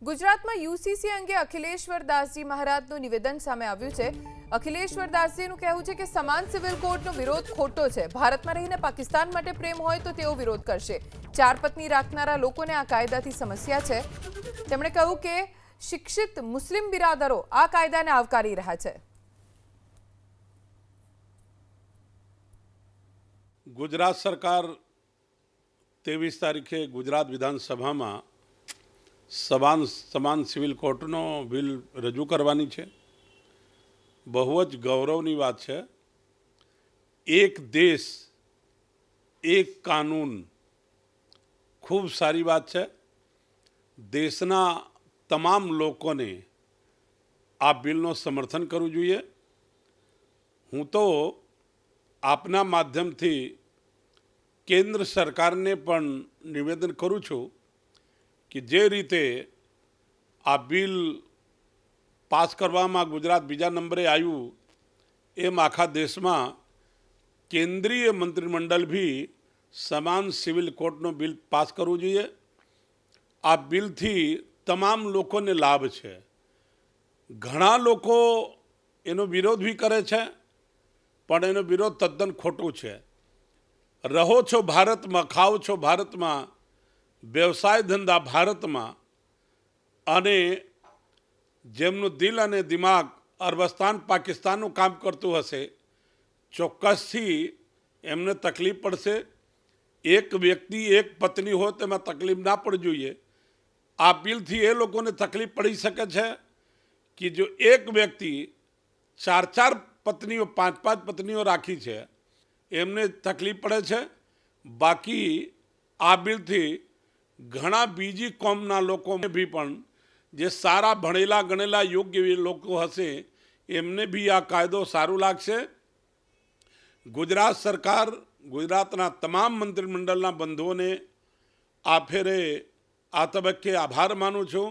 ગુજરાતમાં યુસીસી અંગે અખિલેશ્વર દાસજી મહારાજનું નિવેદન સામે આવ્યું છે। અખિલેશ્વર દાસજીનું કહેવું છે કે સમાન સિવિલ કોડનો વિરોધ ખોટો છે। ભારતમાં રહીને પાકિસ્તાન માટે પ્રેમ હોય તો તેઓ વિરોધ કરશે। ચાર પત્ની રાખનારા લોકોને આ કાયદાથી સમસ્યા છે। તેમણે કહ્યું કે શિક્ષિત મુસ્લિમ બિરાદરો આ કાયદાને આવકારી રહ્યા છે। गुजरात सरकार 23 तारीखे गुजरात विधानसभा में સમાન સિવિલ કોર્ટનો બિલ રજૂ કરવાની છે। બહુ જ ગૌરવની વાત છે। એક દેશ એક કાનૂન ખૂબ સારી વાત છે। દેશના તમામ લોકોને આ બિલનો સમર્થન કરવું જોઈએ। હું તો આપના માધ્યમથી કેન્દ્ર સરકારને પણ નિવેદન કરું છું કે જે રીતે આ બિલ પાસ કરવામાં ગુજરાત બીજા નંબરે આવ્યું એમ આખા દેશમાં કેન્દ્રીય મંત્રીમંડળ भी સમાન સિવિલ કોર્ટનો બિલ પાસ કરવું જોઈએ। આ બિલથી તમામ લોકોને લાભ છે। ઘણા લોકો એનો વિરોધ भी કરે છે પણ એનો વિરોધ તદ્દન ખોટું છે। રહો છો ભારતમાં, ખાઓ છો ભારતમાં, વ્યવસાય ધંધા ભારતમાં અને જેમનું દિલ અને દિમાગ અરબસ્તાન પાકિસ્તાનનું કામ કરતું હશે ચોક્કસથી એમને તકલીફ પડશે। એક વ્યક્તિ એક પત્ની હોય તેમાં તકલીફ ના પડવી જોઈએ। આ બિલથી એ લોકોને તકલીફ પડી શકે છે કે જો એક વ્યક્તિ ચાર પત્નીઓ પાંચ પત્નીઓ રાખી છે એમને તકલીફ પડે છે। બાકી આ બિલથી ઘણા બીજી કોમના લોકોને भी પણ જે સારા ભણેલા ગણેલા યોગ્ય લોકો હશે એમને भी આ કાયદો સારું લાગશે। ગુજરાત સરકાર ગુજરાતના તમામ મંત્રીમંડળના બંધુઓને આ ફેરે આ તબક્કે આભાર માનું છું।